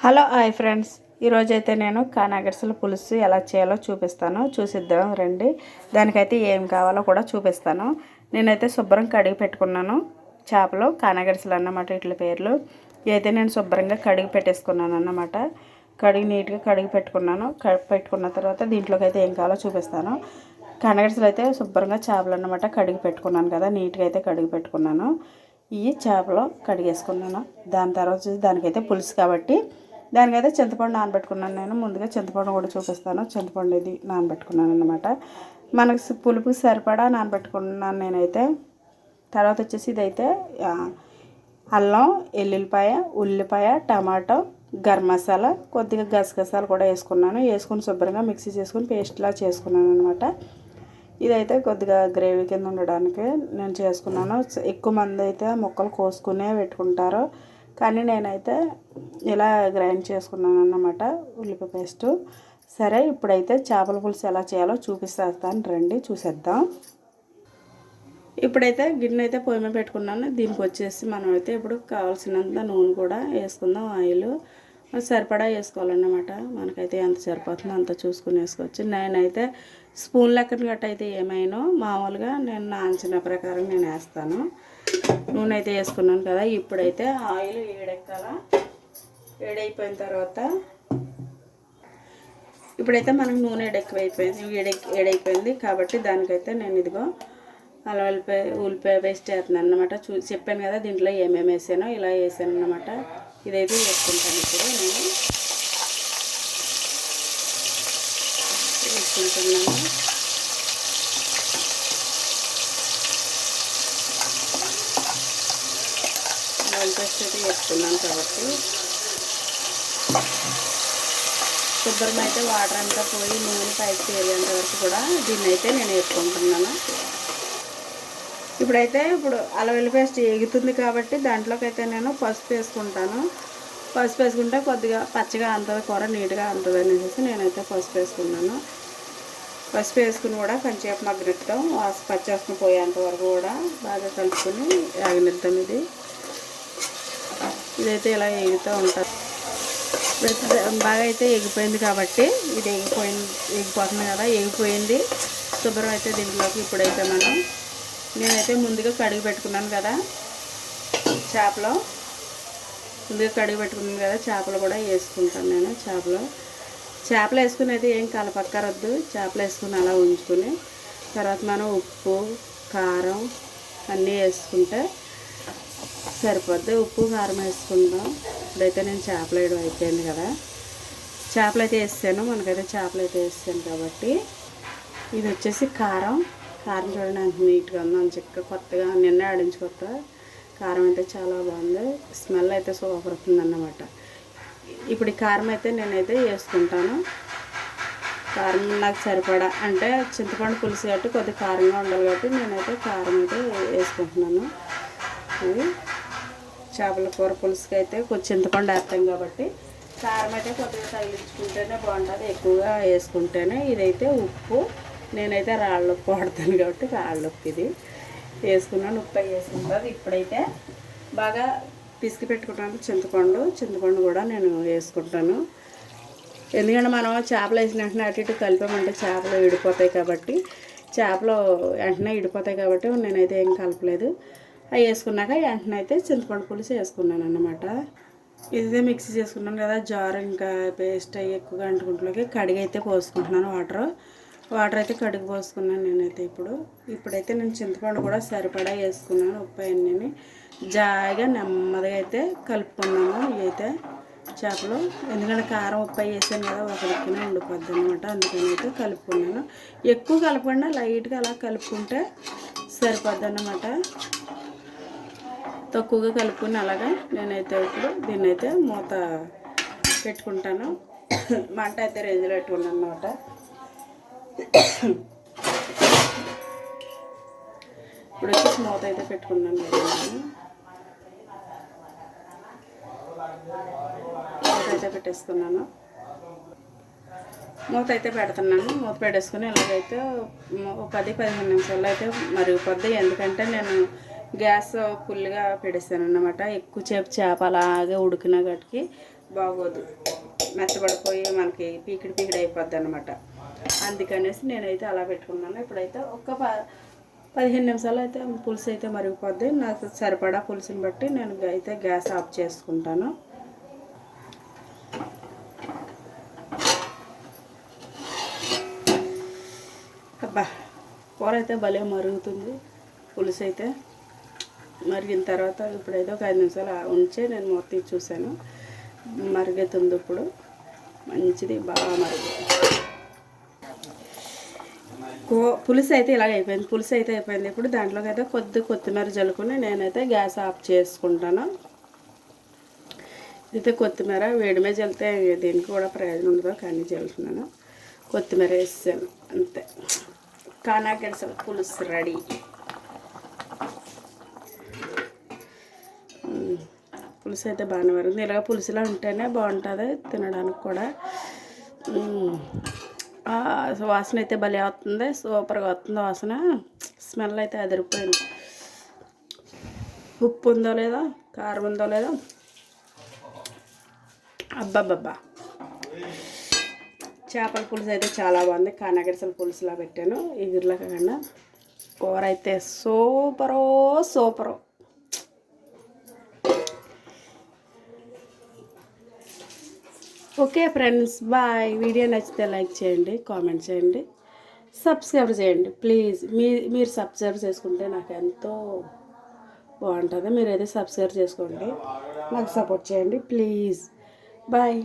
Hello hi friends, ఈరోజైతే నేను కానాగడ్సల పులుసు ఎలా చేయాలో చూసిద్దాం రండి. దానికైతే ఏం కావాలో కూడా చూపిస్తాను. నేనైతే శుభ్రం కడిగి పెట్టుకున్నాను. చేపలు కానాగడ్సలు అన్నమాట వీటి పేర్లు. ఇవైతే నేను శుభ్రంగా కడిగి పెట్టేసుకున్నాను అన్నమాట. నీట్గా కడిగి పెట్టుకున్నాను. పెట్టుకున్న తర్వాత దీంట్లోకి అయితే ఏం కావాలో చూపిస్తాను. కానాగడ్సలు అయితే శుభ్రంగా చేపలు అన్నమాట కడిగి పెట్టుకున్నాను కదా, నీట్గా అయితే కడిగి పెట్టుకున్నాను. ఈ చేపలు కడిగేసుకున్నాను. దాని తర్వాత దానికైతే పులుసు కాబట్టి దానికైతే చింతపండు నానబెట్టుకున్నాను. నేను ముందుగా చింతపండు కూడా చూపిస్తాను. చింతపండు ఇది నానబెట్టుకున్నాను అన్నమాట. మనకు పులుపు సరిపడా నానబెట్టుకున్నాను నేనైతే. తర్వాత వచ్చేసి ఇదైతే అల్లం, ఎల్లుల్లిపాయ, ఉల్లిపాయ, టమాటో, గరం మసాలా, కొద్దిగా గసగసాలు కూడా వేసుకుని శుభ్రంగా మిక్సీ చేసుకుని పేస్ట్లా చేసుకున్నాను అనమాట. ఇదైతే కొద్దిగా గ్రేవీ కింద ఉండడానికి నేను చేసుకున్నాను. ఎక్కువ మంది అయితే ముక్కలు కోసుకునే పెట్టుకుంటారు, కానీ నేనైతే ఇలా గ్రైండ్ చేసుకున్నాను అన్నమాట ఉల్లిపాయ పేస్టు. సరే, ఇప్పుడైతే చేపల పులుసు ఎలా చేయాలో చూపిస్తాను రండి, చూసేద్దాం. ఇప్పుడైతే గిన్నె అయితే పొయ్యి మీద పెట్టుకున్నాను. దీనికి వచ్చేసి మనం అయితే ఇప్పుడు కావాల్సినంత నూనె కూడా వేసుకుందాం. ఆయిల్ సరిపడా వేసుకోవాలన్నమాట. మనకైతే ఎంత సరిపోతుందో అంత చూసుకుని వేసుకోవచ్చు. నేనైతే స్పూన్ లెక్కన గట్ట అయితే ఏమైనా మామూలుగా నేను నా అంచనా ప్రకారం నేను వేస్తాను. నూనె అయితే వేసుకున్నాను కదా. ఇప్పుడైతే ఆయిల్ వేడైపోయిన తర్వాత ఇప్పుడైతే మనకు నూనె వేడైపోయింది కాబట్టి దానికైతే నేను ఇదిగో అలా ఉల్లిపాయ పేస్ట్ వేస్తున్నాను అన్నమాట. చెప్పాను కదా దీంట్లో ఏమేమి వేసానో, ఇలా వేసాను అన్నమాట. ఇదైతే వేసుకుంటాను. ఇప్పుడు నేను వేసుకుంటున్నాను. పేస్ట్ అయితే వేసుకున్నాను కాబట్టి శుభ్రం అయితే వాటర్ అంతా పోయి నూనె పైకి తేలేంత వరకు కూడా దీన్ని అయితే నేను వేసుకుంటున్నాను. ఇప్పుడు అల్లం వెల్లుల్లి పేస్ట్ ఎగుతుంది కాబట్టి దాంట్లోకి అయితే నేను పసుపు వేసుకుంటాను. పసుపు వేసుకుంటే కొద్దిగా పచ్చగా అంతది, కూర నీట్గా అంతది అనేసి నేనైతే పసుపు వేసుకున్నాను. పసుపు వేసుకుని కూడా కొంచెంసేపు మగ్గనిద్దాం. పచ్చివాసన పోయేంత వరకు కూడా బాగా కలుపుకొని ఆగనిద్దాం. ఇదైతే ఇలా ఎగుతూ ఉంటుంది. బాగా అయితే ఎగిపోయింది కాబట్టి ఇది ఎగిపోతుంది కదా, ఎగిపోయింది శుభ్రం అయితే దీంట్లోకి ఇప్పుడైతే నేనైతే ముందుగా కడిగి పెట్టుకున్నాను కదా చేపలు, చేపలు కూడా వేసుకుంటాను నేను. చేపలు వేసుకుని అయితే ఏం కలపక్కరొద్దు. చేపలు వేసుకుని అలా ఉంచుకుని తర్వాత మనం ఉప్పు, కారం అన్నీ వేసుకుంటే సరిపోద్ది. ఉప్పు, కారం వేసుకుందాం. ఇప్పుడైతే నేను చేపలు వేయడం అయిపోయింది కదా. చేపలు అయితే వేసాను. మనకైతే చేపలు అయితే వేసాను కాబట్టి ఇది వచ్చేసి కారం చూడండి అంత నీట్గా ఉంది, అంత చిక్క కొత్తగా నిన్న ఆడించుకొత్త కారం అయితే చాలా బాగుంది. స్మెల్ అయితే సూపర్ అవుతుంది అన్నమాట. ఇప్పుడు ఈ కారం అయితే నేనైతే వేసుకుంటాను. కారం నాకు సరిపడా, అంటే చింతపండు పులుసు కాబట్టి కొద్దిగా కారంగా ఉండాలి కాబట్టి నేనైతే కారం అయితే వేసుకుంటున్నాను. చేపల కూర పులుసుకి అయితే కొంచెం చింతపండు వేస్తాం కాబట్టి కారం అయితే కొద్దిగా తగిలించుకుంటేనే బాగుంటుంది, ఎక్కువగా వేసుకుంటేనే. ఇదైతే ఉప్పు, నేనైతే రాళ్ళ ఉప్పు వాడతాను కాబట్టి రాళ్ళ ఉప్పు ఇది వేసుకున్నాను. ఉప్పు వేసుకుంటుంది. ఇప్పుడైతే బాగా పిసికి పెట్టుకుంటాను చింతపండు కూడా నేను వేసుకుంటాను. ఎందుకంటే మనం చేపలు వేసిన వెంటనే అటు ఇటు కలిపామంటే చేపలు విడిపోతాయి కాబట్టి నేనైతే ఏం కలపలేదు. అవి వేసుకున్నాక వెంటనే అయితే చింతపండు పులుసు వేసుకున్నాను అన్నమాట. ఇదే మిక్సీ చేసుకున్నాను కదా జారు, ఇంకా పేస్ట్ అయ్యి ఎక్కువగా అంటుకుంటులోకి కడిగి అయితే పోసుకుంటున్నాను. వాటర్ అయితే కడిగి పోసుకున్నాను నేనైతే. ఇప్పుడైతే నేను చింతపండు కూడా సరిపడా వేసుకున్నాను. ఉప్పు అన్నీ జాయిగా నెమ్మదిగా అయితే కలుపుకున్నాను. ఇవైతే చేపలు, ఎందుకంటే కారం ఉప్పు వేసాను కదా, ఒక దిక్కునే ఉండిపోద్ది అనమాట. అందుకని అయితే కలుపుకున్నాను. ఎక్కువ కలపకుండా లైట్గా అలా కలుపుకుంటే సరిపోద్ది అన్నమాట. తక్కువగా కలుపుకుని అలాగా నేనైతే ఇప్పుడు దీన్ని అయితే మూత పెట్టుకుంటాను. మంట అయితే రేంజ్లో పెట్టుకున్నాను అన్నమాట. ఇప్పుడు వచ్చేసి మూత అయితే పెట్టుకున్నాను. మూత అయితే పెట్టేసుకున్నాను. మూత అయితే పెడుతున్నాను. మూత పెట్టేసుకుని ఇలాగైతే 10-15 నిమిషాల్లో అయితే మరిగిపోద్ది. ఎందుకంటే నేను గ్యాస్ ఫుల్గా పెట్టేస్తాను అన్నమాట. ఎక్కువసేపు చేప అలాగే ఉడికిన గట్టికి బాగోదు, మెత్తబడిపోయి మనకి పీకిడి అయిపోద్ది అనమాట. అందుకనేసి నేనైతే అలా పెట్టుకున్నాను. ఇప్పుడైతే 15 నిమిషాలు అయితే పులుసు అయితే మరిగిపోద్ది. నాకు సరిపడా పులుసుని బట్టి నేను అయితే గ్యాస్ ఆఫ్ చేసుకుంటాను. అబ్బా, కూర అయితే భలే మరుగుతుంది. పులుసు అయితే మరిగిన తర్వాత ఇప్పుడైతే ఒక 5 నిమిషాలు ఉంచి నేను మొత్తం చూశాను. మరుగుతుంది ఇప్పుడు, మంచిది, బాగా మరుగుతుంది. పులుసు అయితే ఇలాగ అయిపోయింది. పులుసు అయితే అయిపోయింది. ఇప్పుడు దాంట్లోకి అయితే కొత్తిమీర జల్లుకొని నేనైతే గ్యాస్ ఆఫ్ చేసుకుంటాను. అయితే కొత్తిమీర వేడి మీద జల్లితే దీనికి కూడా ప్రయోజనం ఉండదు, కానీ జల్లుతున్నాను. కొత్తిమీర వేసాను, అంతే. కానాగడ్సల పులుసు రెడీ. పులుసు అయితే బాగానే మరుగుతుంది. ఇలాగ పులుసులా ఉంటేనే బాగుంటుంది తినడానికి కూడా. వాసన అయితే భలే వస్తుంది, సూపర్గా వస్తుంది వాసన. స్మెల్ అయితే అదిరిపోయింది. ఉప్పు ఉందో లేదో, కారం ఉందో లేదో, అబ్బాబ్బా. చేపల పులుసు అయితే చాలా బాగుంది. కానాగడ్సల పులుసులా పెట్టాను ఎగురులా కాకుండా. కూర అయితే super. Okay friends, bye. Video నచ్చితే లైక్ చేయండి, కామెంట్ చేయండి, సబ్స్క్రైబ్ చేయండి ప్లీజ్. మీరు సబ్స్క్రైబ్ చేసుకుంటే నాకు ఎంతో బాగుంటుంది. మీరైతే సబ్స్క్రైబ్ చేసుకోండి, నాకు సపోర్ట్ చేయండి ప్లీజ్. బాయ్.